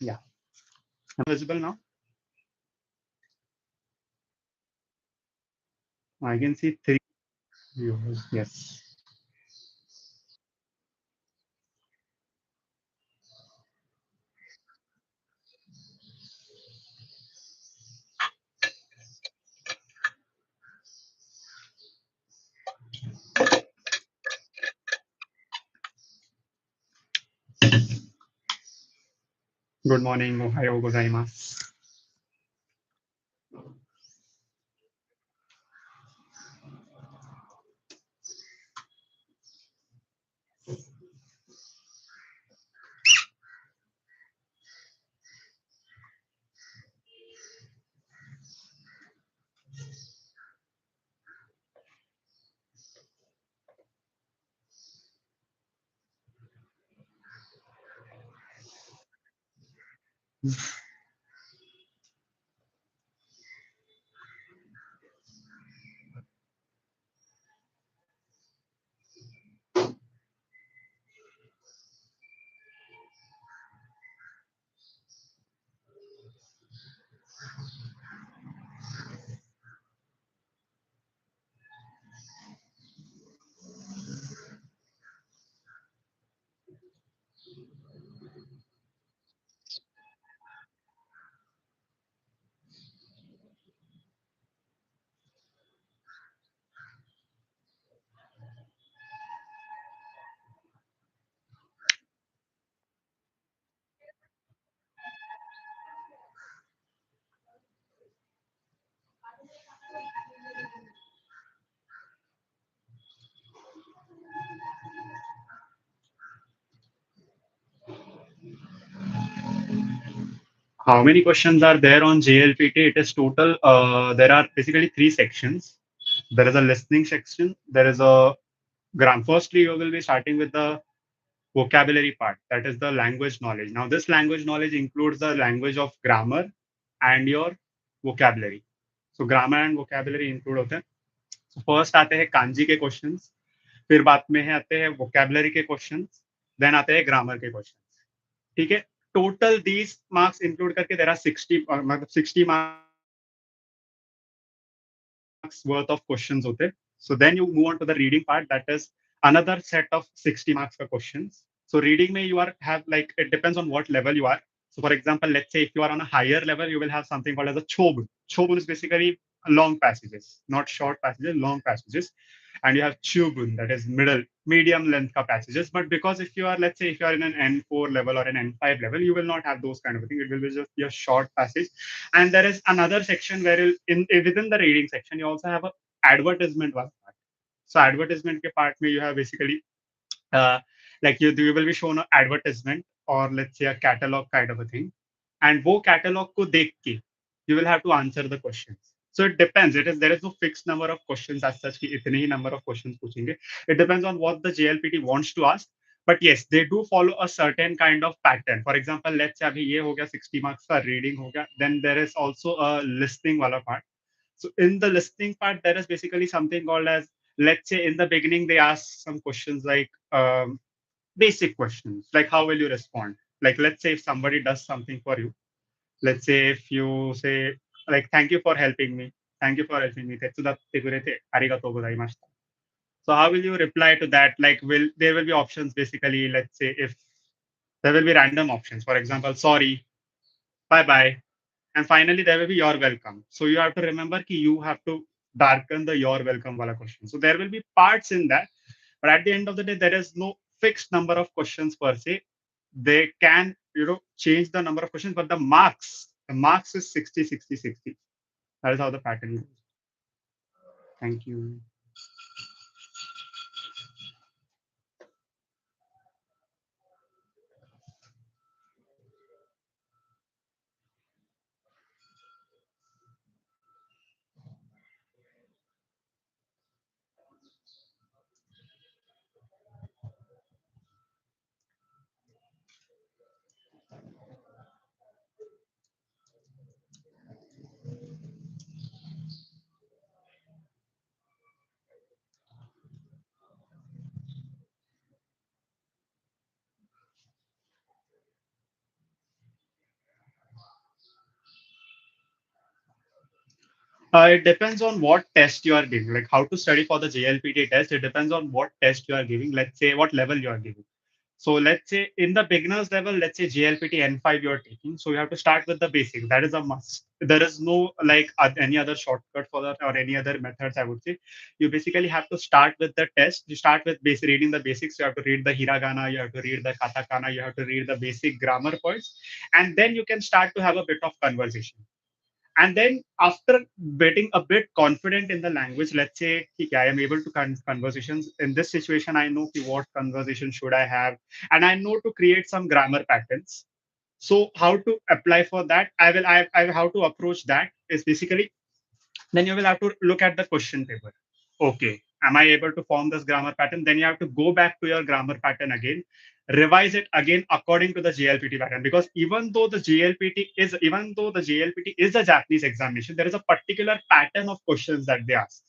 Yeah. Am I visible now? I can see three viewers. Yes. Good morning. Ohayo gozaimasu. How many questions are there on JLPT? It is total. There are basically three sections. There is a listening section. There is a grammar. Firstly, you will be starting with the vocabulary part. That is the language knowledge. Now, this language knowledge includes the language of grammar and your vocabulary. So, grammar and vocabulary include होते हैं. So, first आते हैं कांजी के questions. फिर बाद में है आते हैं vocabulary के questions. Then आते हैं grammar के questions. ठीक है. Total these marks include करके there are 60 मतलब 60 marks worth of questions होते. So then you move on to the reading part. That is another set of 60 marks का questions. So reading में you are have like it depends on what level you are. So for example, let's say if you are on a higher level, you will have something called as a chobun. Chobun is basically long passages, not short passages, long passages. And you have chubun, that is medium length ka passages. But because if you are, let's say, if you are in an N4 level or an N5 level, you will not have those kind of things. It will be just be a short passage. And there is another section where within the reading section, you also have a advertisement part. So advertisement के part में you have basically uh, like you will be shown an advertisement or let's say a catalog kind of a thing, and वो catalog को देख के you will have to answer the questions. So it depends. There is no fixed number of questions as such कि इतने ही number of questions पूछेंगे. It depends on what the JLPT wants to ask. But yes, they do follow a certain kind of pattern. For example, let's say अभी ये हो गया 60 marks का reading हो गया. Then there is also a listening वाला part. So in the listening part, there is basically something called as, let's say in the beginning they ask some questions like basic questions like how will you respond. Like let's say if somebody does something for you, let's say if you say like thank you for helping me, thank you for helping me, tetsudatte kurete arigatou gozaimashita. So how will you reply to that? Like there will be options basically. Let's say if there will be random options, for example, sorry, bye bye, and finally there will be you're welcome. So you have to remember ki you have to darken the you're welcome wala question. So there will be parts in that, but at the end of the day there is no fixed number of questions per se. They can change the number of questions, but the marks is 60 60 60. That is how the pattern is. Thank you. It depends on what test you are giving, like how to study for the JLPT test. It depends on what test you are giving. Let's say what level you are giving. So let's say in the beginners level, let's say JLPT N5 you're taking. So you have to start with the basics. That is a must. There is no like any other shortcut for that or any other methods, I would say. You basically have to start with the test. You start with basic reading the basics. You have to read the hiragana, you have to read the katakana, you have to read the basic grammar points. And then you can start to have a bit of conversation. And then after getting a bit confident in the language, let's say, okay, I am able to conversations in this situation. I know what conversation should I have, and I know to create some grammar patterns. So how to apply for that? I how to approach that is basically then you will have to look at the question paper. Okay, am I able to form this grammar pattern? Then you have to go back to your grammar pattern again, revise it again according to the JLPT pattern. Because even though the JLPT is a Japanese examination, there is a particular pattern of questions that they ask.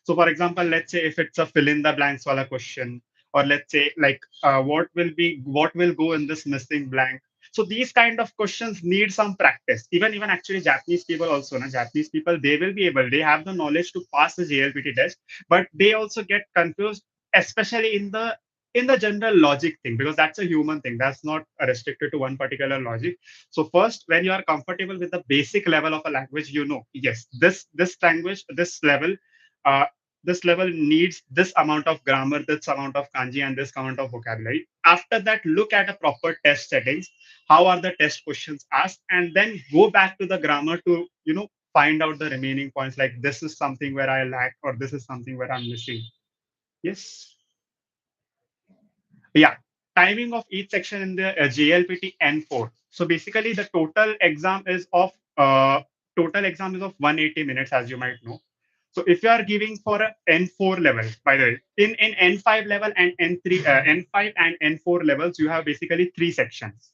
So, for example, let's say if it's a fill in the blanks wala question, or let's say like what will go in this missing blank. So these kind of questions need some practice. Even actually Japanese people also, na, Japanese people they will be able, they have the knowledge to pass the JLPT test, but they also get confused, especially in the general logic thing, because that's a human thing. That's not restricted to one particular logic. So first, when you are comfortable with the basic level of a language, you know, yes, this language, uh, this level needs this amount of grammar, this amount of kanji, and this amount of vocabulary. After that, look at a proper test settings. How are the test questions asked? And then go back to the grammar to, find out the remaining points. Like this is something where I lack, or this is something where I'm missing. Yes. Yeah. Timing of each section in the JLPT N4. So basically, the total exam is of 180 minutes, as you might know. So if you are giving for a N4 level, by the way, in N5 level and N5 and N4 levels, you have basically three sections.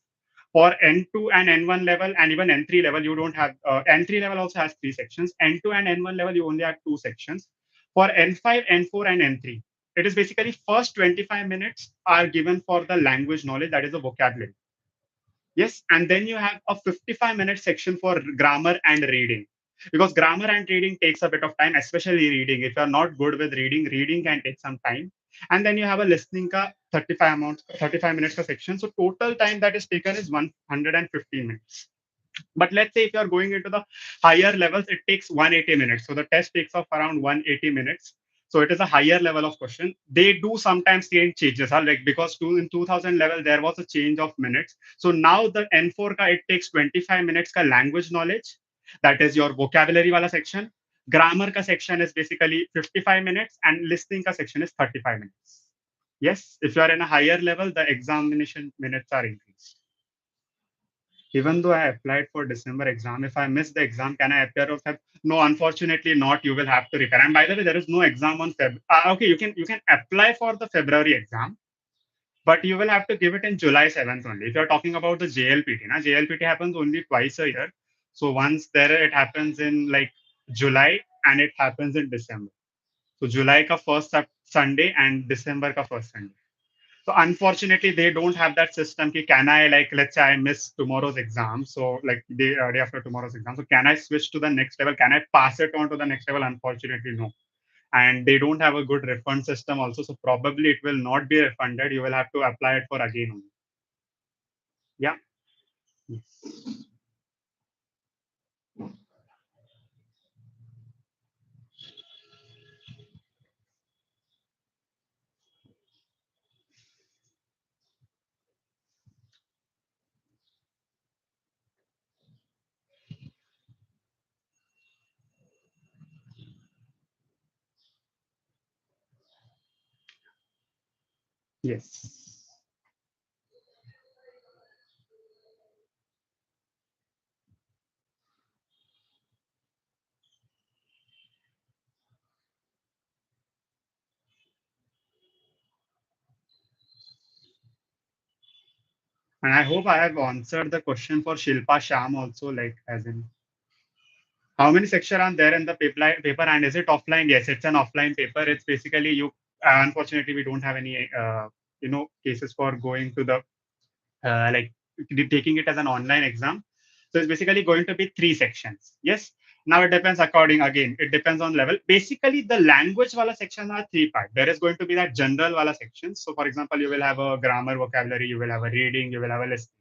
For N2 and N1 level and even N3 level, you don't have, N3 level also has three sections. N2 and N1 level, you only have two sections. For N5, N4, and N3, it is basically first 25 minutes are given for the language knowledge, that is the vocabulary. Yes, and then you have a 55-minute section for grammar and reading. Because grammar and reading takes a bit of time, especially reading. If you're not good with reading, reading can take some time. And then you have a listening ka 35 minutes ka section. So total time that is taken is 115 minutes. But let's say if you're going into the higher levels, it takes 180 minutes. So the test takes off around 180 minutes. So it is a higher level of question. They do sometimes change changes, huh? Like because in 2000 level there was a change of minutes. So now the N4 ka it takes 25 minutes ka language knowledge. That is your vocabulary wala section. Grammar ka section is basically 55 minutes and listening ka section is 35 minutes. Yes, if you are in a higher level, the examination minutes are increased. Even though I applied for December exam, if I miss the exam, can I appear on Feb? No, unfortunately not. You will have to repair. And by the way, there is no exam on Feb. Okay, you can apply for the February exam, but you will have to give it in July 7th only. If you're talking about the JLPT, na, JLPT happens only twice a year. So once there it happens in like July and it happens in December. So July ka first Sunday and December ka first Sunday. So unfortunately, they don't have that system. Ki, can I like let's say I miss tomorrow's exam, so like day after tomorrow's exam, so can I switch to the next level? Can I pass it on to the next level? Unfortunately, no. And they don't have a good refund system also, so probably it will not be refunded. You will have to apply it for again only. Yeah. Yes. And I hope I have answered the question for Shilpa Sham also, like as in how many sections are there in the paper and is it offline? Yes, it's an offline paper. It's basically you. Unfortunately, we don't have any cases for going to the like taking it as an online exam. So it's basically going to be three sections. Yes. Now it depends according, again, it depends on level. Basically, the language wala section are three parts. There is going to be that general wala section. So for example, you will have a grammar vocabulary, you will have a reading, you will have a listening.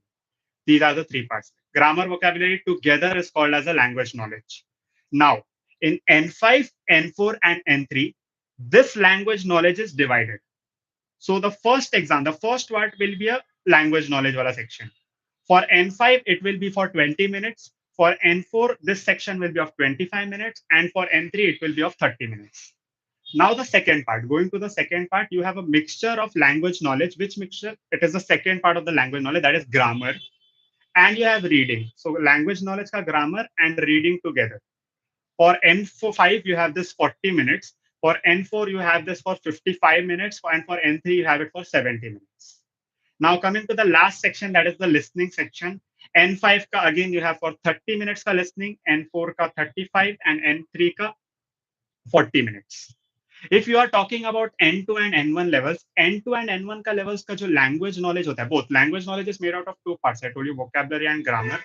These are the three parts. Grammar vocabulary together is called as a language knowledge. Now, in N5, N4, and N3, this language knowledge is divided. So the first exam, the first part will be a language knowledge wala section. For N5, it will be for 20 minutes. For N4, this section will be of 25 minutes. And for N3, it will be of 30 minutes. Now the second part, going to the second part, you have a mixture of language knowledge. Which mixture? It is the second part of the language knowledge, that is grammar. And you have reading. So language knowledge ka grammar and reading together. For N5, you have this 40 minutes. For N4, you have this for 55 minutes. And for N3, you have it for 70 minutes. Now coming to the last section, that is the listening section. N5 ka again you have for 30 minutes ka listening, N4 ka 35, and N3 ka 40 minutes. If you are talking about N2 and N1 levels, N2 and N1 ka levels ka jo language knowledge hota hai, both language knowledge is made out of two parts. I told you vocabulary and grammar.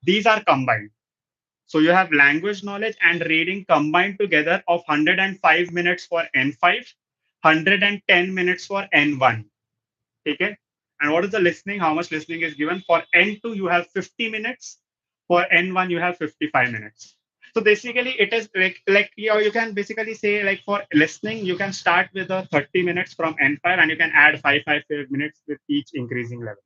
These are combined. So you have language knowledge and reading combined together of 105 minutes for N5, 110 minutes for N1. Okay. And what is the listening? How much listening is given? For N2, you have 50 minutes. For N1, you have 55 minutes. So basically, it is like you can basically say like for listening, you can start with a 30 minutes from N5 and you can add 5 minutes with each increasing level.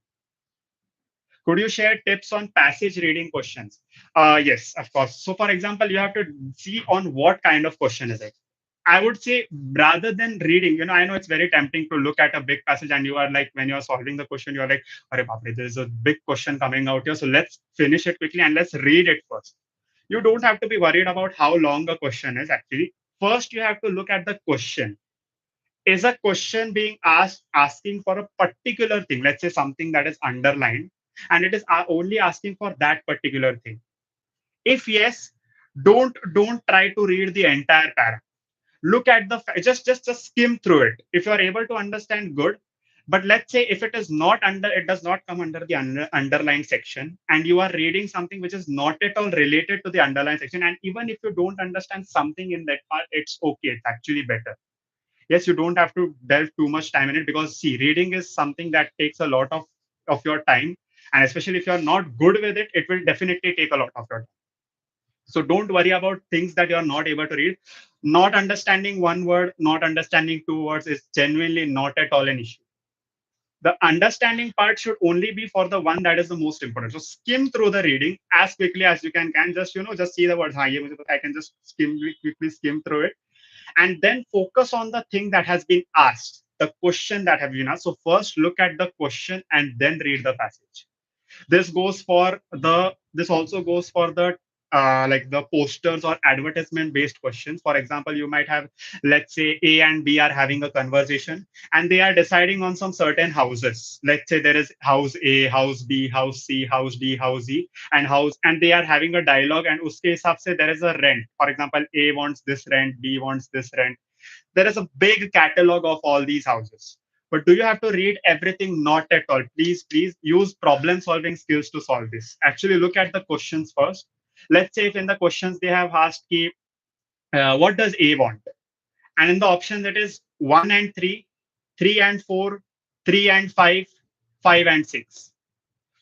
Could you share tips on passage reading questions? Yes, of course. So for example, you have to see on what kind of question is it. I would say rather than reading, I know it's very tempting to look at a big passage and you are like, when you're solving the question, you're like, Arey baapre, there's a big question coming out here. So let's finish it quickly and let's read it first. You don't have to be worried about how long a question is actually. First, you have to look at the question. Is a question being asked asking for a particular thing? Let's say something that is underlined and it is only asking for that particular thing. If yes, don't try to read the entire paragraph. Look at the just skim through it. If you are able to understand, good. But let's say if it is not under, it does not come under the underlined section, and you are reading something which is not at all related to the underlined section, and even if you don't understand something in that part, it's okay. It's actually better. Yes, you don't have to delve too much time in it, because see, reading is something that takes a lot of your time, and especially if you're not good with it, it will definitely take a lot of your time. So don't worry about things that you're not able to read. Not understanding one word, not understanding two words is genuinely not at all an issue. The understanding part should only be for the one that is the most important. So skim through the reading as quickly as you can. Just just see the words. I can just quickly skim through it, and then focus on the thing that has been asked, the question that have been asked. So first look at the question and then read the passage. This also goes for the like the posters or advertisement based questions. For example, you might have, let's say A and B are having a conversation and they are deciding on some certain houses. Let's say there is house A, house B, house C, house D, house E, and they are having a dialogue, and uske hisab se there is a rent. For example, A wants this rent, B wants this rent. There is a big catalog of all these houses. But do you have to read everything? Not at all. Please use problem solving skills to solve this. Actually, look at the questions first. Let's say if in the questions they have asked, what does A want? And in the options, it is 1 and 3, 3 and 4, 3 and 5, 5 and 6.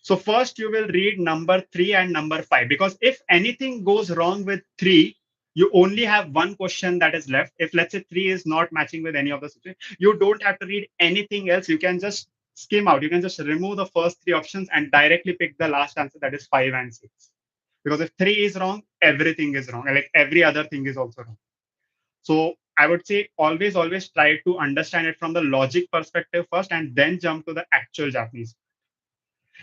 So first you will read number 3 and number 5, because if anything goes wrong with 3, you only have one question that is left. If let's say 3 is not matching with any of the situations, you don't have to read anything else. You can just skim out. You can just remove the first three options and directly pick the last answer, that is 5 and 6. Because if 3 is wrong, everything is wrong. Like every other thing is also wrong. So I would say always try to understand it from the logic perspective first and then jump to the actual Japanese.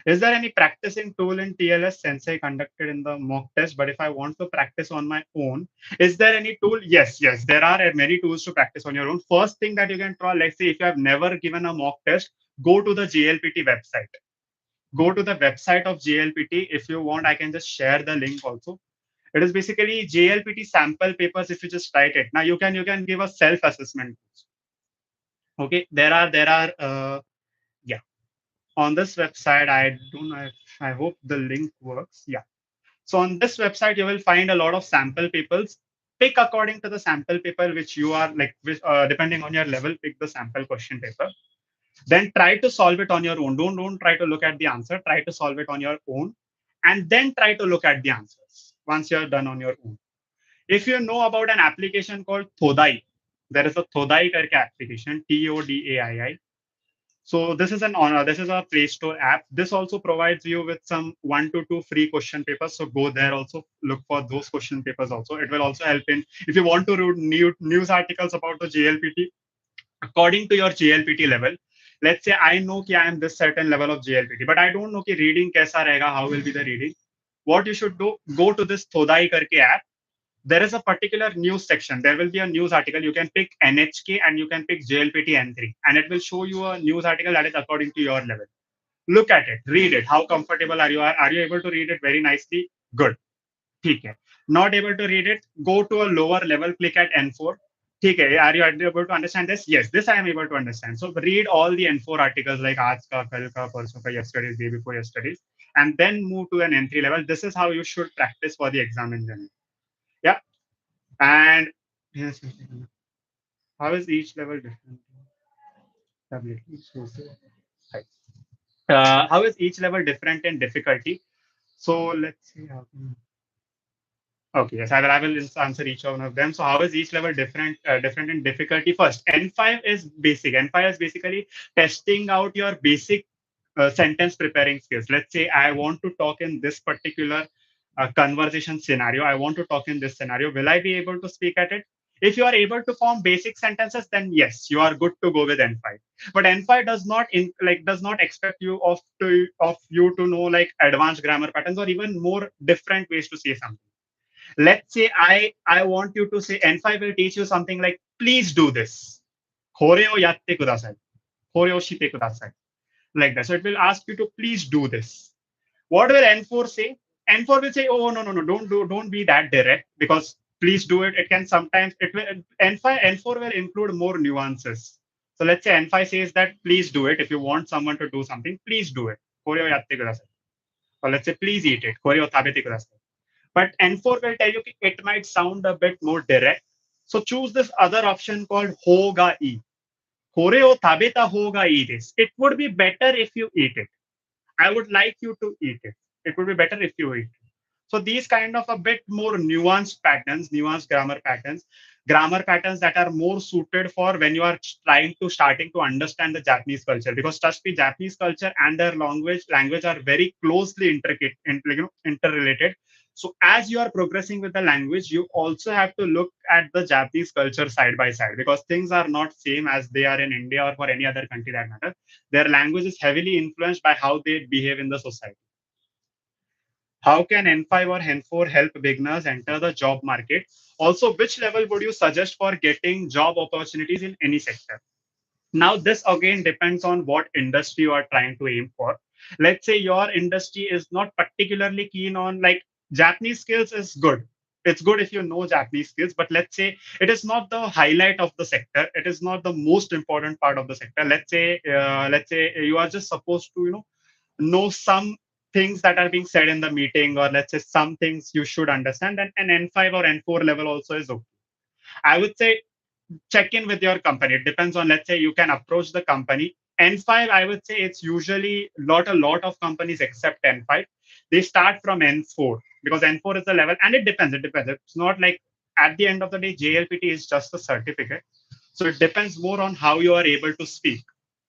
Is there any practicing tool in TLS Sensei conducted in the mock test? But if I want to practice on my own, is there any tool? Yes, there are many tools to practice on your own. First thing that you can try, let's say if you have never given a mock test, go to the JLPT website. Go to the website of JLPT. If you want, I can just share the link also. It is basically JLPT sample papers. If you just write it, now you can give a self-assessment. Okay, there are yeah, on this website. I don't know if, I hope the link works. Yeah. So on this website, you will find a lot of sample papers. Pick according to the sample paper which you are like, which, depending on your level, pick the sample question paper. Then try to solve it on your own. Don't try to look at the answer. Try to solve it on your own, and then try to look at the answers once you're done on your own. If you know about an application called Thodai, there is a Thodai karke application, Todai. So this is a Play Store app. This also provides you with some 1 to 2 free question papers. So go there also, look for those question papers also. It will also help in if you want to read news articles about the JLPT according to your JLPT level. Let's say I know that I am this certain level of JLPT, but I don't know कि reading कैसा रहेगा, how will be the reading. What you should do, go to this Thodai karke app. There is a particular news section. There will be a news article. You can pick NHK and you can pick JLPT N3, and it will show you a news article that is according to your level. Look at it, read it. How comfortable are you? Are you able to read it very nicely? Good. ठीक है. Not able to read it? Go to a lower level. Click at N4. ठीक है. Are you able to understand this? Yes, this I am able to understand. So read all the N4 articles like आज का, कल का, परसों का, yesterday's, day before yesterday's, and then move to an N3 level. This is how you should practice for the exam in general. Yeah. And yes, how is each level different? How is each level different in difficulty? So let's see how. Okay, yes, I will answer each one of them. So how is each level different in difficulty? First, N5 is basic. N5 is basically testing out your basic sentence preparing skills. Let's say I want to talk in this particular conversation scenario. I want to talk in this scenario. Will I be able to speak at it? If you are able to form basic sentences, then yes, you are good to go with N5. But N5 does not expect you of you to know like advanced grammar patterns or even more different ways to say something. Let's say I want you to say N5 will teach you something like please do this. これをやってください. これをしてください. Like that. So it will ask you to please do this. What will N4 say? N4 will say, oh no, don't be that direct because please do it. It can sometimes it will N4 will include more nuances. So let's say N5 says that please do it. If you want someone to do something, please do it. これをやってください. Or let's say please eat it. これを食べてください. But N4 will tell you it might sound a bit more direct. So choose this other option called hoga e. Kore o tabeta hoga e this. It would be better if you eat it. I would like you to eat it. It would be better if you eat it. So these kind of a bit more nuanced patterns, nuanced grammar patterns that are more suited for when you are trying to starting to understand the Japanese culture. Because trust me, Japanese culture and their language are very closely intricate, interrelated. So as you are progressing with the language, you also have to look at the Japanese culture side by side because things are not same as they are in India or for any other country that matter. Their language is heavily influenced by how they behave in the society. How can N5 or N4 help beginners enter the job market? Also, which level would you suggest for getting job opportunities in any sector? Now, this again depends on what industry you are trying to aim for. Let's say your industry is not particularly keen on like Japanese skills is good. It's good if you know Japanese skills, but let's say it is not the highlight of the sector. It is not the most important part of the sector. Let's say you are just supposed to know some things that are being said in the meeting, or let's say some things you should understand. And an N5 or N4 level also is okay. I would say check in with your company. It depends on, let's say you can approach the company. N5, I would say it's usually a lot of companies accept N5. They start from N4 because N4 is the level, and it depends. It's not like at the end of the day, JLPT is just a certificate. So it depends more on how you are able to speak.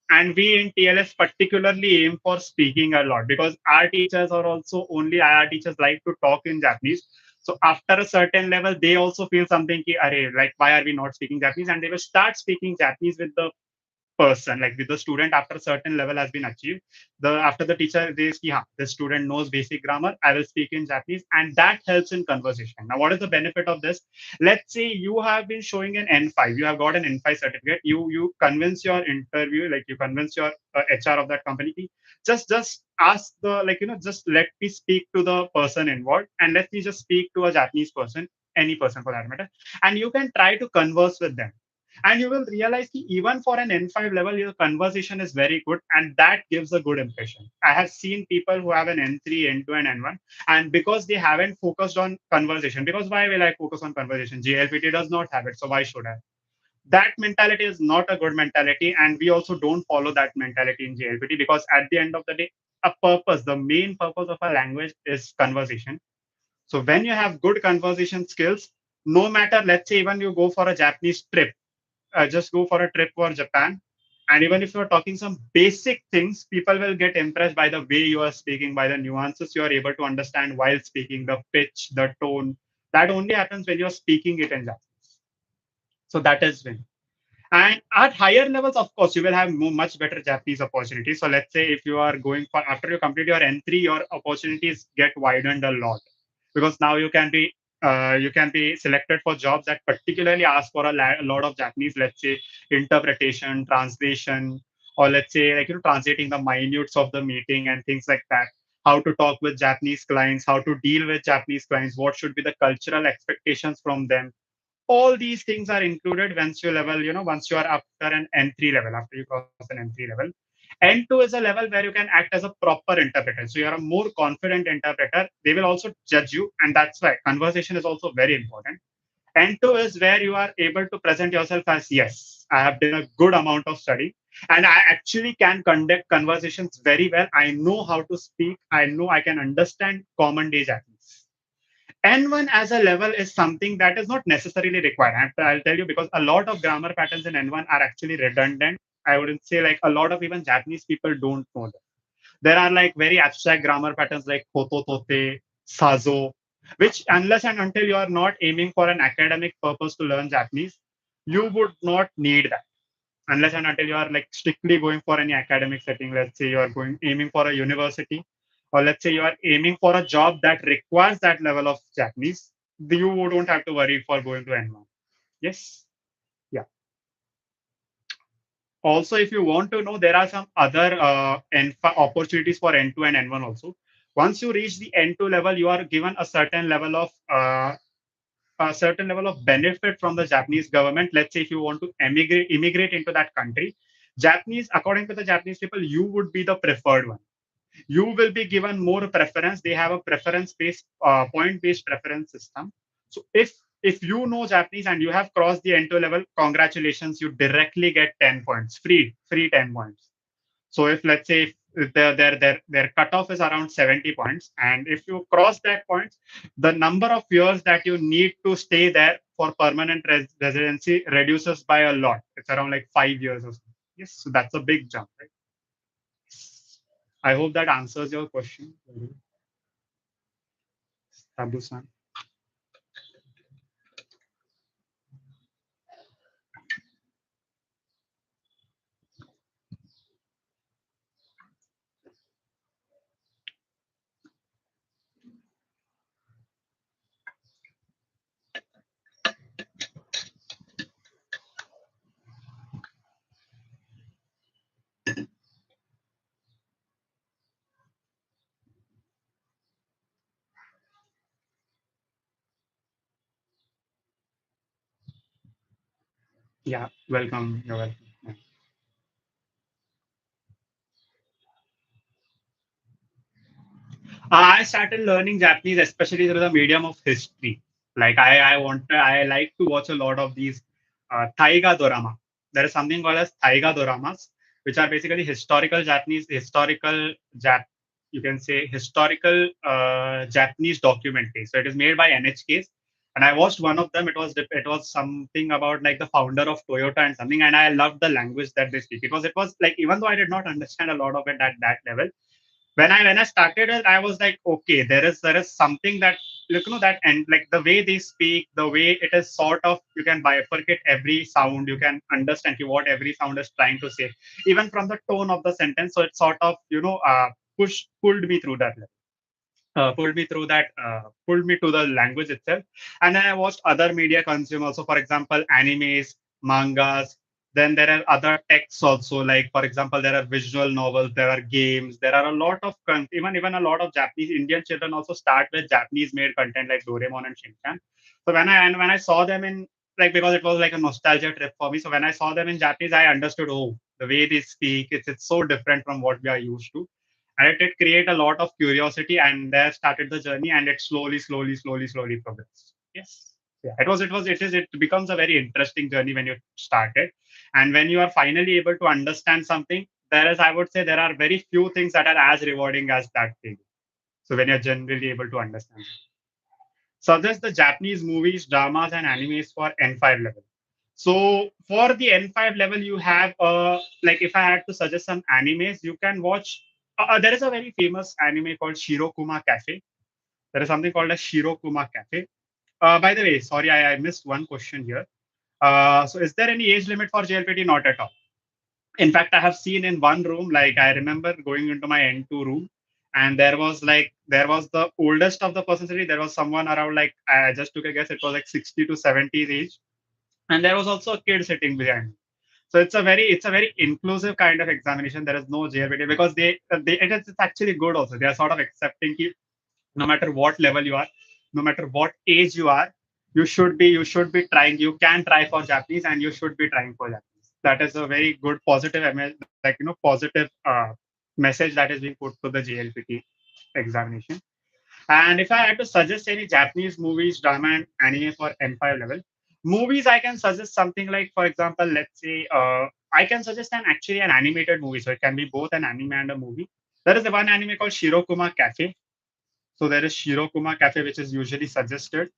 And we in TLS particularly aim for speaking a lot because our teachers are also only IR teachers like to talk in Japanese. So after a certain level, they also feel something ki, like why are we not speaking Japanese? And they will start speaking Japanese with the person, like with the student after a certain level has been achieved. After the teacher says, yeah, the student knows basic grammar, I will speak in Japanese, and that helps in conversation. Now, what is the benefit of this? Let's say you have been showing an N5, you have got an N5 certificate, you convince your interview, like you convince your HR of that company, just ask the just let me speak to the person involved, and let me just speak to a Japanese person, any person for that matter, and you can try to converse with them. And you will realize that even for an N5 level, your conversation is very good, and that gives a good impression. I have seen people who have an N3, N2, and N1, and because they haven't focused on conversation, because why will I focus on conversation? JLPT does not have it, so why should I? That mentality is not a good mentality, and we also don't follow that mentality in JLPT, because at the end of the day, the main purpose of a language is conversation. So when you have good conversation skills, no matter, let's say even you go for a Japanese trip, just go for a trip for Japan. And even if you're talking some basic things, people will get impressed by the way you are speaking, by the nuances you are able to understand while speaking, the pitch, the tone. That only happens when you're speaking it in Japanese. So that is when. And at higher levels, of course, you will have much better Japanese opportunities. So let's say if you are going for, after you complete your N3, your opportunities get widened a lot, because now you can be selected for jobs that particularly ask for a lot of Japanese, let's say interpretation, translation, or let's say like translating the minutes of the meeting and things like that. How to talk with Japanese clients, how to deal with Japanese clients, what should be the cultural expectations from them. All these things are included once you level, once you are after an N3 level, after you cross an N3 level. N2 is a level where you can act as a proper interpreter. So you're a more confident interpreter. They will also judge you. And that's why conversation is also very important. N2 is where you are able to present yourself as, yes, I have done a good amount of study and I actually can conduct conversations very well. I know how to speak. I know I can understand common day Japanese. N1 as a level is something that is not necessarily required. I'll tell you, because a lot of grammar patterns in N1 are actually redundant. I wouldn't say, like, a lot of even Japanese people don't know them. There are like very abstract grammar patterns like koto tote, sazo, which unless and until you are not aiming for an academic purpose to learn Japanese, you would not need that. Unless and until you are like strictly going for any academic setting, let's say you are going aiming for a university, or let's say you are aiming for a job that requires that level of Japanese, you don't have to worry for going to N1. Yes. Yeah. Also, if you want to know, there are some other opportunities for N2 and N1 also. Once you reach the N2 level, you are given a certain level of benefit from the Japanese government. Let's say if you want to immigrate into that country, Japanese, according to the Japanese people, you would be the preferred one. You will be given more preference. They have a preference based, point based preference system. So if you know Japanese and you have crossed the N2 level, congratulations, you directly get 10 points, free 10 points. So if, let's say, if their cutoff is around 70 points, and if you cross that points, the number of years that you need to stay there for permanent residency reduces by a lot. It's around like 5 years or so. Yes, so that's a big jump, right? I hope that answers your question, Tabu-san. Yeah, welcome. You're welcome. Yeah. I started learning Japanese, especially through the medium of history. Like I like to watch a lot of these taiga dorama. There is something called as taiga doramas, which are basically historical Japanese, you can say historical Japanese documentaries. So it is made by NHKs, and I watched one of them. It was something about like the founder of Toyota and something, and I loved the language that they speak. It was like, even though I did not understand a lot of it at that level, when I started it, I was like, okay, there is something that, that, and like the way they speak, the way it is sort of, you can bifurcate every sound, you can understand what every sound is trying to say, even from the tone of the sentence. So it sort of, pulled me through that pulled me to the language itself. And then I watched other media consume also, for example, animes, mangas. Then there are other texts also, like for example, there are visual novels, there are games, there are a lot of even a lot of Japanese Indian children also start with Japanese made content like Doraemon and Shinchan. So when I saw them in like because it was like a nostalgia trip for me. So when I saw them in Japanese, I understood, oh, the way they speak, it's so different from what we are used to. And it did create a lot of curiosity, and there started the journey, and it slowly progressed. Yes. Yeah, it becomes a very interesting journey when you start it. And when you are finally able to understand something, there is, I would say, there are very few things that are as rewarding as that thing. So when you're generally able to understand. Suggest the Japanese movies, dramas, and animes for N5 level. So for the N5 level, you have like if I had to suggest some animes, you can watch. There is a very famous anime called Shirokuma Cafe. There is something called a Shirokuma Cafe. By the way, sorry, I missed one question here. So is there any age limit for JLPT? Not at all. In fact, I have seen in one room, like I remember going into my N2 room, and there was the oldest of the person sitting. There was someone around, like I just took a guess, it was like 60 to 70s age, and there was also a kid sitting behind. So it's a very inclusive kind of examination. There is no JLPT because it's actually good also. They are sort of accepting ki no matter what level you are, no matter what age you are, you should be trying. You can try for Japanese, and you should be trying for Japanese. That is a very good positive like positive message that is being put to the JLPT examination. And if I had to suggest any Japanese movies, drama, and anime for N5 level, movies I can suggest something like, for example, let's say I can suggest actually an animated movie. So it can be both an anime and a movie. There is one anime called Shirokuma Cafe. So there is Shirokuma Cafe, which is usually suggested.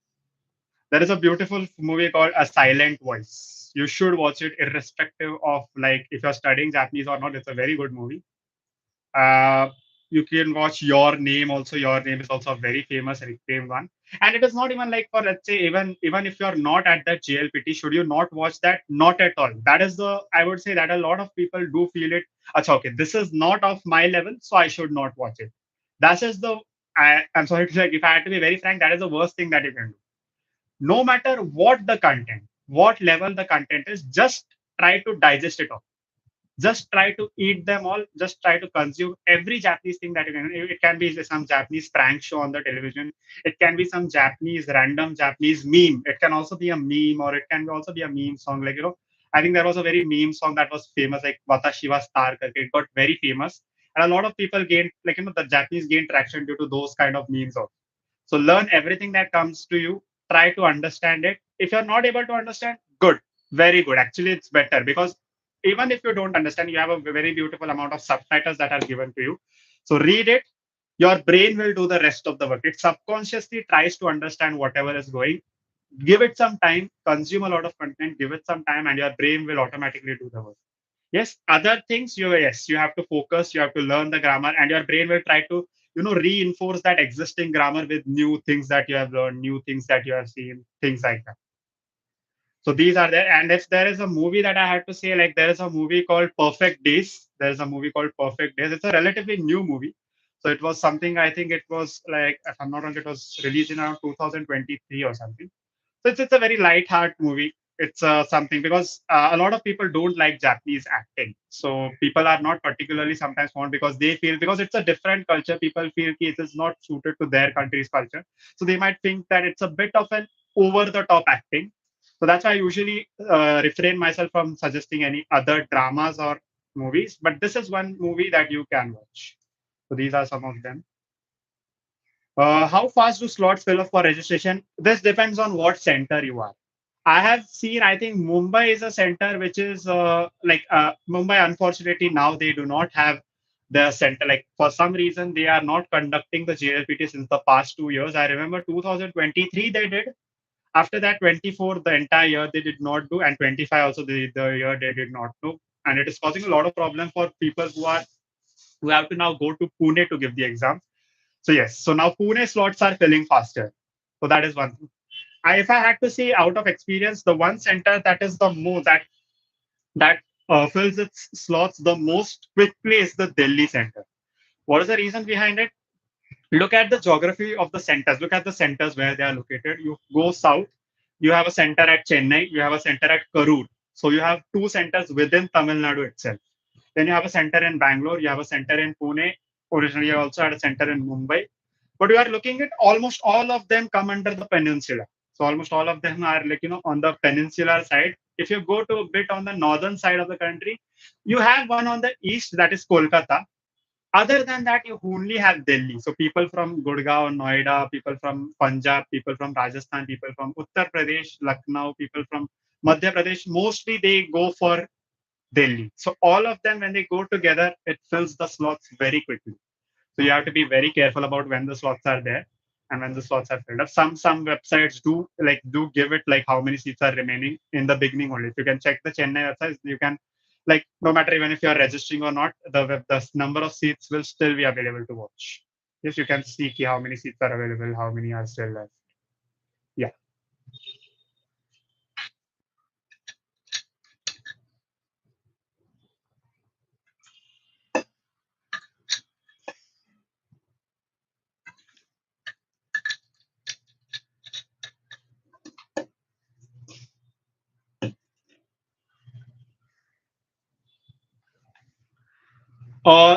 There is a beautiful movie called A Silent Voice. You should watch it irrespective of like if you're studying Japanese or not. It's a very good movie. Uh, you can watch Your Name also. Your Name is also a very famous reclaimed one. And it is not even like for let's say even if you're not at that JLPT, should you not watch that? Not at all. That is the I would say that a lot of people do feel it. Achha, okay, this is not of my level, so I should not watch it. That is the I'm sorry to say, if I had to be very frank, that is the worst thing that you can do. No matter what the content, what level the content is, just try to digest it all. Just try to eat them all. Just try to consume every Japanese thing that you can. It can be some Japanese prank show on the television. It can be some Japanese random Japanese meme. It can also be a meme, or it can also be a meme song. Like I think there was a very meme song that was famous, like Watashi wa Star. It got very famous, and a lot of people gained the Japanese gained traction due to those kind of memes. Also. So learn everything that comes to you. Try to understand it. If you're not able to understand, good, very good. Actually, it's better because even if you don't understand, you have a very beautiful amount of subtitles that are given to you. So read it. Your brain will do the rest of the work. It subconsciously tries to understand whatever is going. Give it some time, consume a lot of content, give it some time, and your brain will automatically do the work. Yes, other things you have to focus, you have to learn the grammar, and your brain will try to reinforce that existing grammar with new things that you have learned, new things that you have seen, things like that. So these are there. And if there is a movie that I had to say, like there is a movie called Perfect Days. There is a movie called Perfect Days. It's a relatively new movie. So it was something, I think it was like, if I'm not wrong, it was released in around 2023 or something. So it's a very light-hearted movie. It's something because a lot of people don't like Japanese acting. So people are not particularly sometimes fond because they feel because it's a different culture. People feel it is not suited to their country's culture. So they might think that it's a bit of an over-the-top acting. So that's why I usually refrain myself from suggesting any other dramas or movies. But this is one movie that you can watch. So these are some of them. How fast do slots fill up for registration? This depends on what center you are. I have seen, I think Mumbai is a center which is Mumbai, unfortunately, now they do not have the center. Like for some reason, they are not conducting the JLPT since the past 2 years. I remember 2023 they did. After that, 24, the entire year they did not do, and 25 also the year they did not do. And it is causing a lot of problem for people who have to now go to Pune to give the exam. So yes, so now Pune slots are filling faster. So that is one thing. If I had to say out of experience, the one center that is the most that fills its slots the most quickly is the Delhi center. What is the reason behind it? Look at the geography of the centers. Look at the centers where they are located. You go south, you have a center at Chennai, you have a center at Karur. So you have two centers within Tamil Nadu itself. Then you have a center in Bangalore, you have a center in Pune. Originally, you also had a center in Mumbai. But you are looking at almost all of them come under the peninsula. So almost all of them are like, on the peninsular side. If you go to a bit on the northern side of the country, you have one on the east, that is Kolkata. Other than that, you only have Delhi. So people from Gurgaon, Noida, people from Punjab, people from Rajasthan, people from Uttar Pradesh, Lucknow, people from Madhya Pradesh, mostly they go for Delhi. So all of them, when they go together, it fills the slots very quickly. So you have to be very careful about when the slots are there and when the slots are filled up. Some websites do give it like how many seats are remaining in the beginning only. If you can check the Chennai website, you can like no matter even if you are registering or not, the number of seats will still be available to watch. Yes, you can see how many seats are available, how many are still left. Yeah.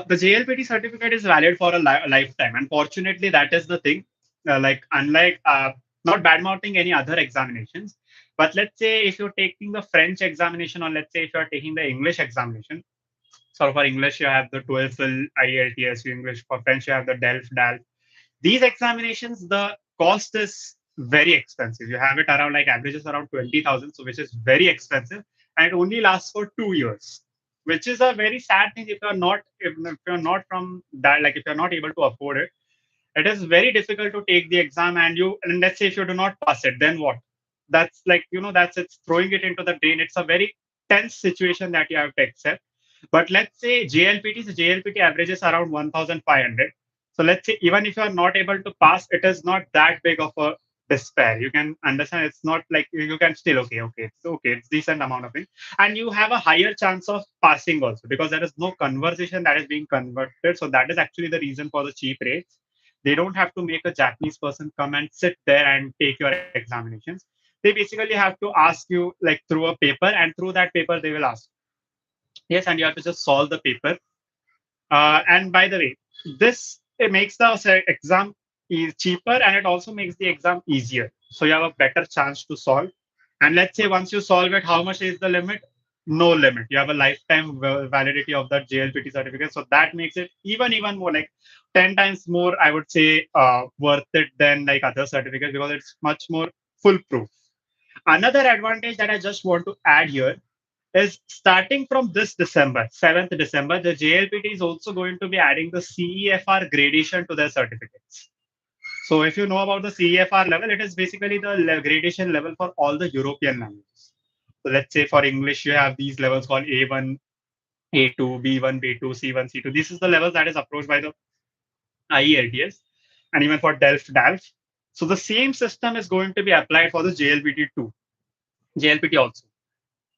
The JLPT certificate is valid for a lifetime. Unfortunately, that is the thing. Unlike not bad mouthing any other examinations, but let's say if you're taking the French examination, or let's say if you're taking the English examination. So for English, you have the TOEFL, IELTS. English for French, you have the DELF. These examinations, the cost is very expensive. You have it around like averages around 20,000, so which is very expensive, and it only lasts for 2 years, which is a very sad thing if you're not from that, like if you're not able to afford it. It is very difficult to take the exam, and let's say if you do not pass it, then what? That's like that's it's throwing it into the drain. It's a very tense situation that you have to accept. But let's say JLPT averages around 1,500. So let's say even if you are not able to pass, it is not that big of a despair. You can understand it's not like you can still it's decent amount of thing, and you have a higher chance of passing also because there is no conversation that is being converted. So that is actually the reason for the cheap rates. They don't have to make a Japanese person come and sit there and take your examinations. They basically have to ask you like through a paper, and through that paper they will ask yes, and you have to just solve the paper. And by the way, this it makes the exam cheaper, and it also makes the exam easier. So you have a better chance to solve. And let's say once you solve it, how much is the limit? No limit. You have a lifetime validity of that JLPT certificate. So that makes it even more like 10 times more, I would say, worth it than like other certificates because it's much more foolproof. Another advantage that I just want to add here is starting from this December, 7th December, the JLPT is also going to be adding the CEFR gradation to their certificates. So if you know about the CEFR level, it is basically the gradation level for all the European languages. So let's say for English, you have these levels called A1, A2, B1, B2, C1, C2. This is the levels that is approached by the IELTS and even for DELF. So the same system is going to be applied for the JLPT too, JLPT also.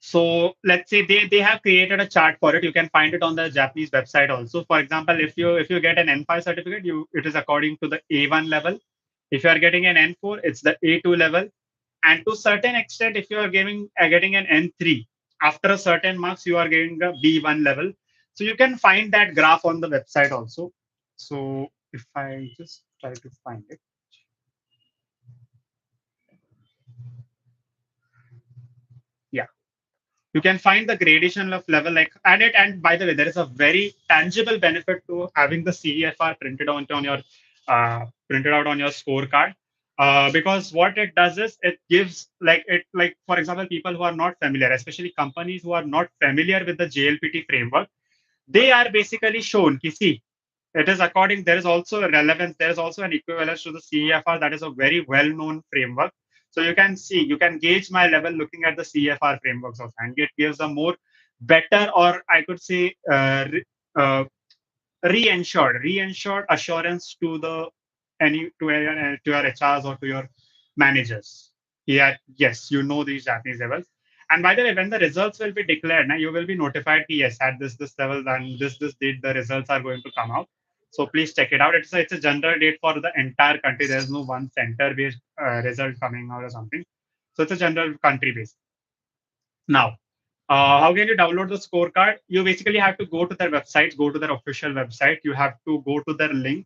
So let's say they have created a chart for it. You can find it on the Japanese website also. For example, if you get an N5 certificate, it is according to the A1 level. If you are getting an N4, it's the A2 level. And to certain extent, if you are getting an N3, after a certain marks, you are getting a B1 level. So you can find that graph on the website also. So if I just try to find it, yeah. You can find the gradation of level like and by the way there is a very tangible benefit to having the CEFR printed out on your scorecard because what it does is it gives like for example people who are not familiar, especially companies who are not familiar with the JLPT framework, they are basically shown see it is according, there is also a relevance, there is also an equivalence to the CEFR that is a very well known framework. So you can see, you can gauge my level looking at the CFR frameworks also, and it gives a more better, or I could say, uh, reinsured assurance to the to your HRs or to your managers. Yeah, yes, you know these Japanese levels. And by the way, when the results will be declared, now you will be notified. Yes, at this level and this date, the results are going to come out. So please check it out. It's a general date for the entire country. There's no one center based result coming out or something. So it's a general country based. Now, how can you download the scorecard? You basically have to go to their website, go to their official website. You have to go to their link,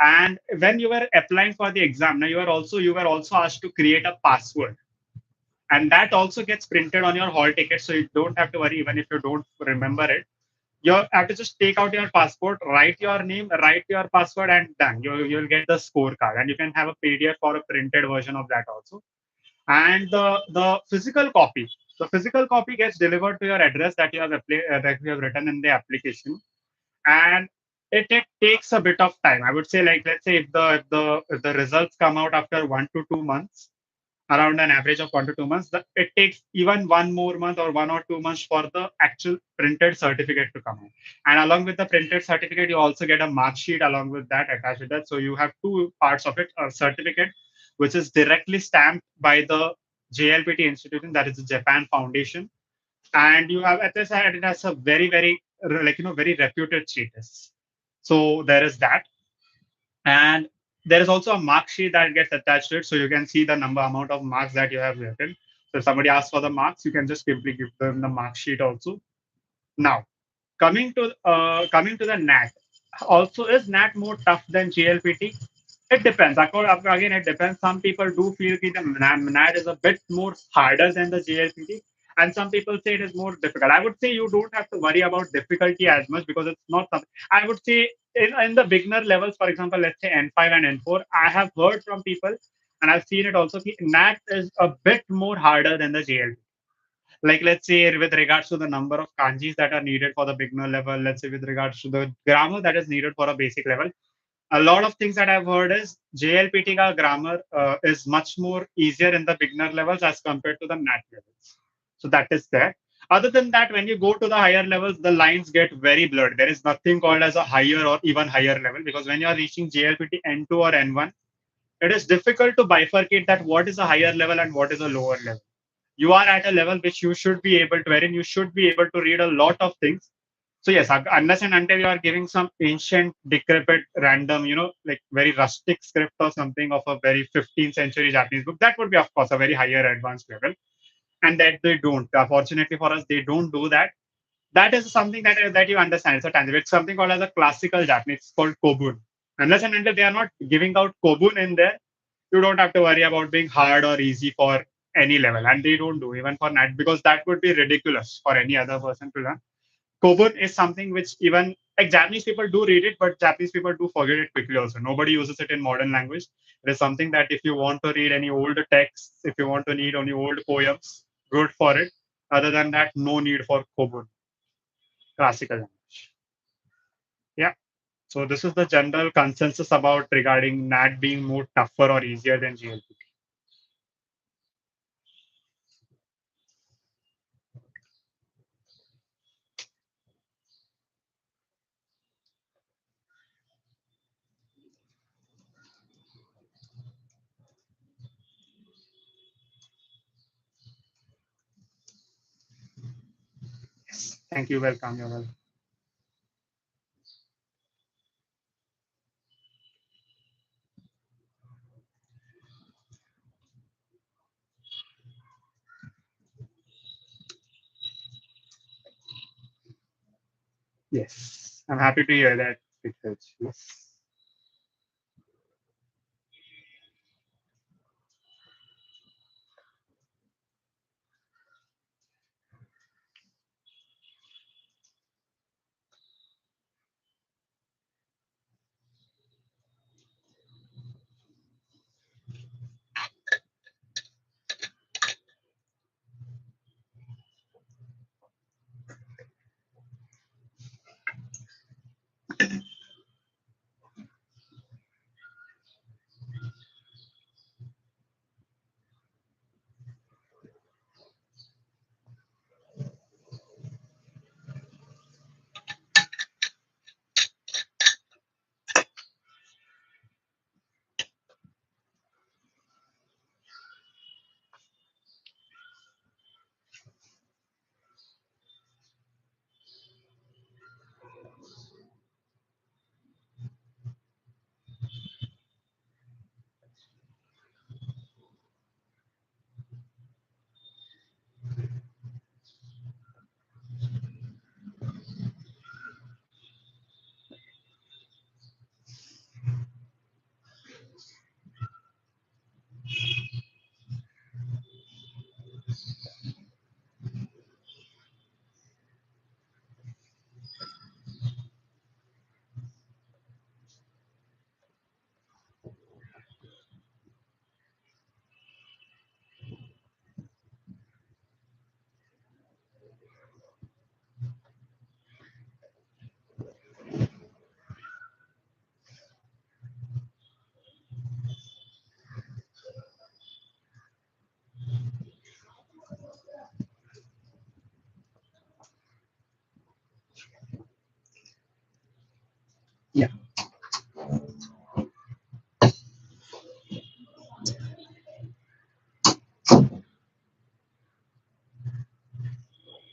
And when you were applying for the exam, now you were also asked to create a password, and that also gets printed on your hall ticket, so you don't have to worry even if you don't remember it. You have to just take out your passport, write your name, write your password, and done. You'll get the scorecard, and you can have a PDF or a printed version of that also. And the physical copy gets delivered to your address that you have written in the application, and it takes a bit of time. I would say, like, let's say if the results come out after 1 to 2 months, around an average of 1 to 2 months, it takes even one more month or 1 or 2 months for the actual printed certificate to come out. And along with the printed certificate, you also get a mark sheet along with that, attached with that. So you have two parts of it: a certificate, which is directly stamped by the JLPT institution, that is the Japan Foundation, and you have at this side it has a very very reputed status. So there is that, and there is also a mark sheet that gets attached to it, so you can see the amount of marks that you have written. So if somebody asks for the marks, you can just simply give them the mark sheet also. Now, coming to the NAT. Also, is NAT more tough than JLPT? It depends. Again, it depends. Some people do feel that the NAT is a bit more harder than the JLPT, and some people say it is more difficult. I would say you don't have to worry about difficulty as much, because it's not something. I would say in the beginner levels, for example, let's say N5 and N4, I have heard from people, and I've seen it also. NAT is a bit more harder than the JLPT. Like, let's say with regards to the number of kanjis that are needed for the beginner level, let's say with regards to the grammar that is needed for a basic level, a lot of things that I've heard is JLPT ka grammar is much more easier in the beginner levels as compared to the NAT levels. So that is there. Other than that, when you go to the higher levels, the lines get very blurred. There is nothing called as a higher or even higher level, because when you are reaching JLPT N2 or N1, it is difficult to bifurcate that what is a higher level and what is a lower level. You are at a level which you should be able to, wherein you should be able to read a lot of things. So yes, unless and until you are giving some ancient, decrepit, random, like very rustic script or something of a very 15th century Japanese book, that would be of course a very higher advanced level. And that they don't. Fortunately for us, they don't do that. That is something that you understand. It's a tangible. It's something called as a classical Japanese. It's called kobun. Unless and until they are not giving out kobun in there, you don't have to worry about being hard or easy for any level. And they don't do even for NAT, because that would be ridiculous for any other person to learn. Kobun is something which even like Japanese people do read it, but Japanese people do forget it quickly also. Nobody uses it in modern language. It is something that if you want to read any old texts, if you want to read any old poems, good for it. Other than that, no need for Kobun, classical language. Yeah. So this is the general consensus about regarding NAT being more tougher or easier than GLPT. Yes. Thank you. Welcome. You're welcome. Yes. I'm happy to hear that. Yes.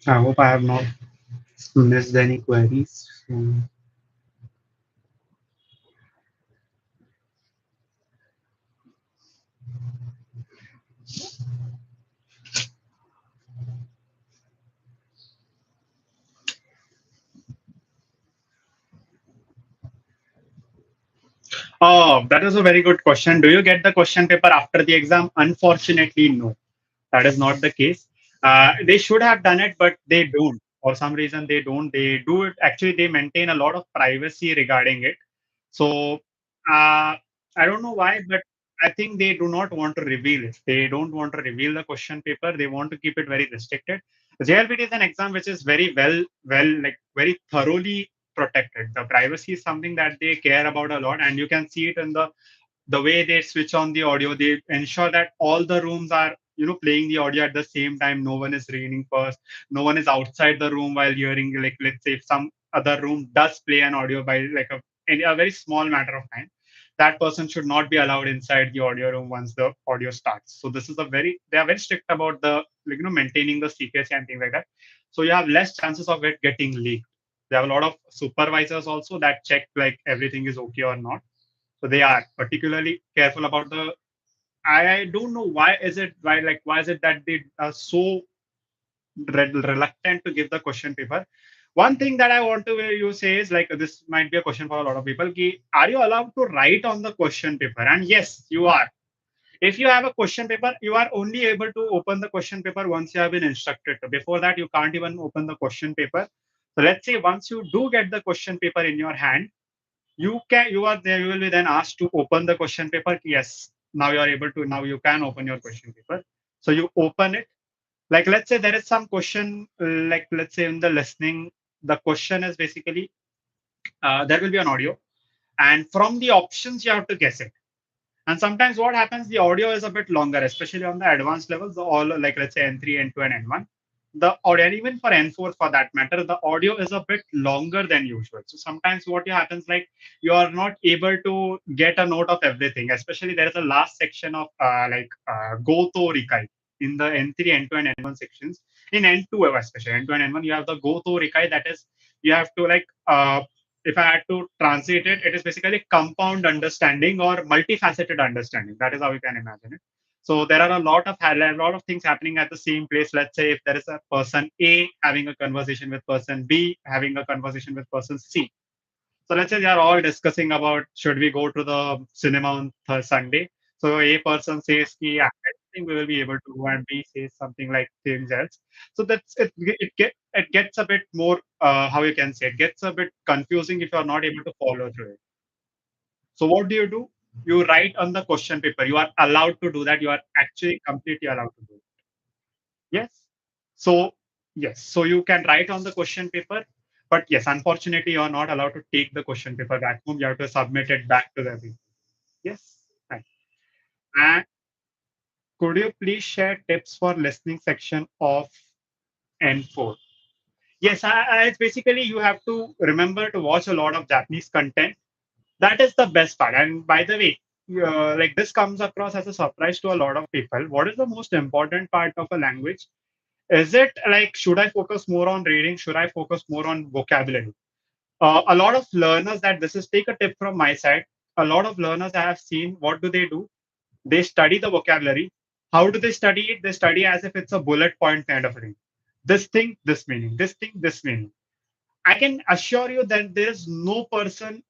I hope I have not missed any queries. Oh, that is a very good question. Do you get the question paper after the exam? Unfortunately, no. That is not the case. They should have done it, but they don't. For some reason, they don't. They do it. Actually, they maintain a lot of privacy regarding it. So I don't know why, but I think they do not want to reveal it. They don't want to reveal the question paper. They want to keep it very restricted. JLPT is an exam which is very like very thoroughly protected. The privacy is something that they care about a lot, and you can see it in the way they switch on the audio. They ensure that all the rooms are playing the audio at the same time. No one is reading first. No one is outside the room while hearing, like, let's say if some other room does play an audio by like in a very small matter of time, that person should not be allowed inside the audio room once the audio starts. So this is a very they are very strict about the, like, maintaining the secrecy and things like that. So you have less chances of it getting leaked. They have a lot of supervisors also that check like everything is okay or not. So they are particularly careful about the. I don't know why is it that they are so reluctant to give the question paper. One thing that I want to you say is, like, this might be a question for a lot of people. Ki, are you allowed to write on the question paper? And yes, you are. If you have a question paper, you are only able to open the question paper once you have been instructed to. Before that, you can't even open the question paper. So let's say once you do get the question paper in your hand, you are there, you will be then asked to open the question paper. Yes, now you are able to, now you can open your question paper. So you open it. Like, let's say there is some question, like, let's say in the listening, the question is basically, there will be an audio, and from the options you have to guess it. And sometimes what happens, the audio is a bit longer, especially on the advanced levels, the all, like, let's say N3, N2, and N1. The audio, and even for N4 for that matter, the audio is a bit longer than usual. So sometimes what happens, like, you are not able to get a note of everything. Especially there is a last section of go to Rikai in the N3, N2, and N1 sections. In N2 especially, N2 and N1, you have the go to Rikai, that is, you have to, like, if I had to translate it, it is basically compound understanding or multifaceted understanding. That is how you can imagine it. So there are a lot of things happening at the same place. Let's say if there is a person A having a conversation with person B, having a conversation with person C. So let's say they are all discussing about should we go to the cinema on Sunday. So A person says, "Yeah, I think we will be able to go," and B says something like things else. So that's it. It gets a bit more, how you can say, it gets a bit confusing if you are not able to follow through it. So what do? You write on the question paper. You are allowed to do that. You are actually completely allowed to do it. Yes. So yes. So you can write on the question paper, but yes, unfortunately, you are not allowed to take the question paper back home. You have to submit it back to the people. Yes. Right. And could you please share tips for listening section of N4? Yes, it's basically you have to remember to watch a lot of Japanese content. That is the best part. And by the way, like, this comes across as a surprise to a lot of people. What is the most important part of a language? Is it like, should I focus more on reading? Should I focus more on vocabulary? A lot of learners, that this is, take a tip from my side. A lot of learners I have seen, what do? They study the vocabulary. How do they study it? They study as if it's a bullet point kind of thing. This thing, this meaning. This thing, this meaning. I can assure you that there is no person,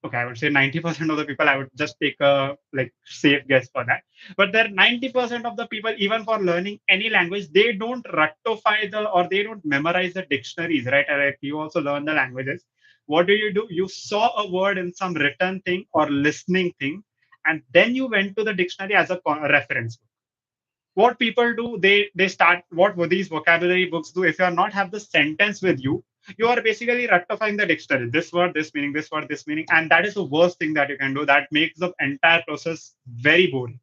okay, I would say 90% of the people, I would just take a, like, safe guess for that. But there 90% of the people, even for learning any language, they don't rectify or they don't memorize the dictionaries, right? Like, you also learn the languages. What do? You saw a word in some written thing or listening thing, and then you went to the dictionary as a reference. What people do, they start, what these vocabulary books do, if you are not have the sentence with you, you are basically rectifying the dictionary, this word, this meaning, this word, this meaning, and that is the worst thing that you can do. That makes the entire process very boring.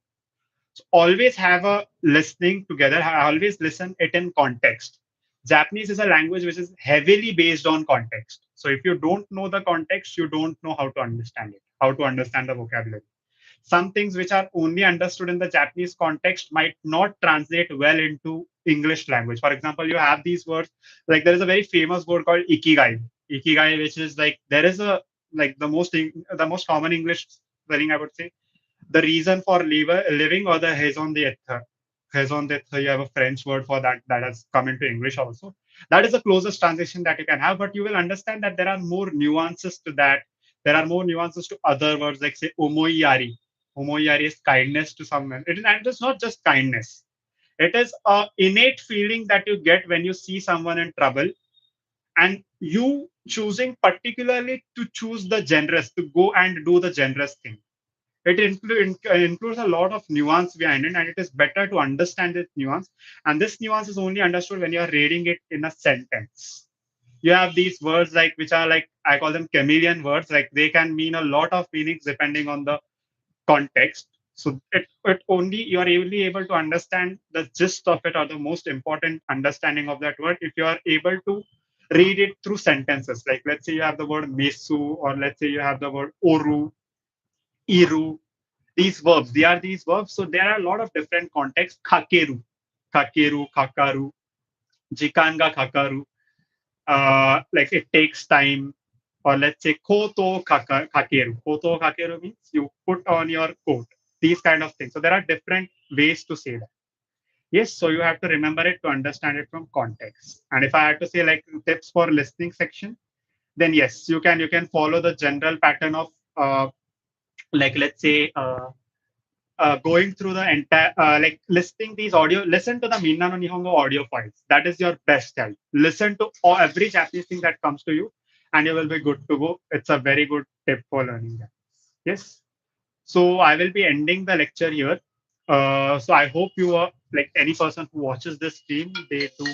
So always have a listening together. Always listen it in context. Japanese is a language which is heavily based on context. So if you don't know the context, you don't know how to understand it, how to understand the vocabulary. Some things which are only understood in the Japanese context might not translate well into English language. For example, you have these words, like there is a very famous word called ikigai. Ikigai, which is like there is a like the most common English spelling, I would say, the reason for living, or the raison d'être. Raison d'être, you have a French word for that that has come into English also. That is the closest translation that you can have, but you will understand that there are more nuances to that. There are more nuances to other words, like say omoiyari. Omoiyari is kindness to someone. And it's not just kindness. It is a innate feeling that you get when you see someone in trouble, and you choosing particularly to choose the generous, to go and do the generous thing. It includes a lot of nuance behind it, and it is better to understand this nuance. And this nuance is only understood when you are reading it in a sentence. You have these words like which are like, I call them chameleon words. Like they can mean a lot of meanings depending on the context. So it only you are only able to understand the gist of it, or the most important understanding of that word, if you are able to read it through sentences. Like let's say you have the word mesu, or let's say you have the word oru, iru, these verbs. They are these verbs. So there are a lot of different contexts. Kakeru, kakeru, kakaru, jikanga kakaru. Like it takes time. Or let's say koto kakeru. Koto kakeru means you put on your coat. These kind of things. So there are different ways to say that. Yes, so you have to remember it to understand it from context. And if I had to say like tips for listening section, then yes, you can follow the general pattern of like let's say going through the entire like listing these audio. Listen to the Minna no Nihongo audio files. That is your best help. Listen to every Japanese thing that comes to you, and you will be good to go. It's a very good tip for learning that. Yes. So I will be ending the lecture here. So I hope you are like any person who watches this stream, they do.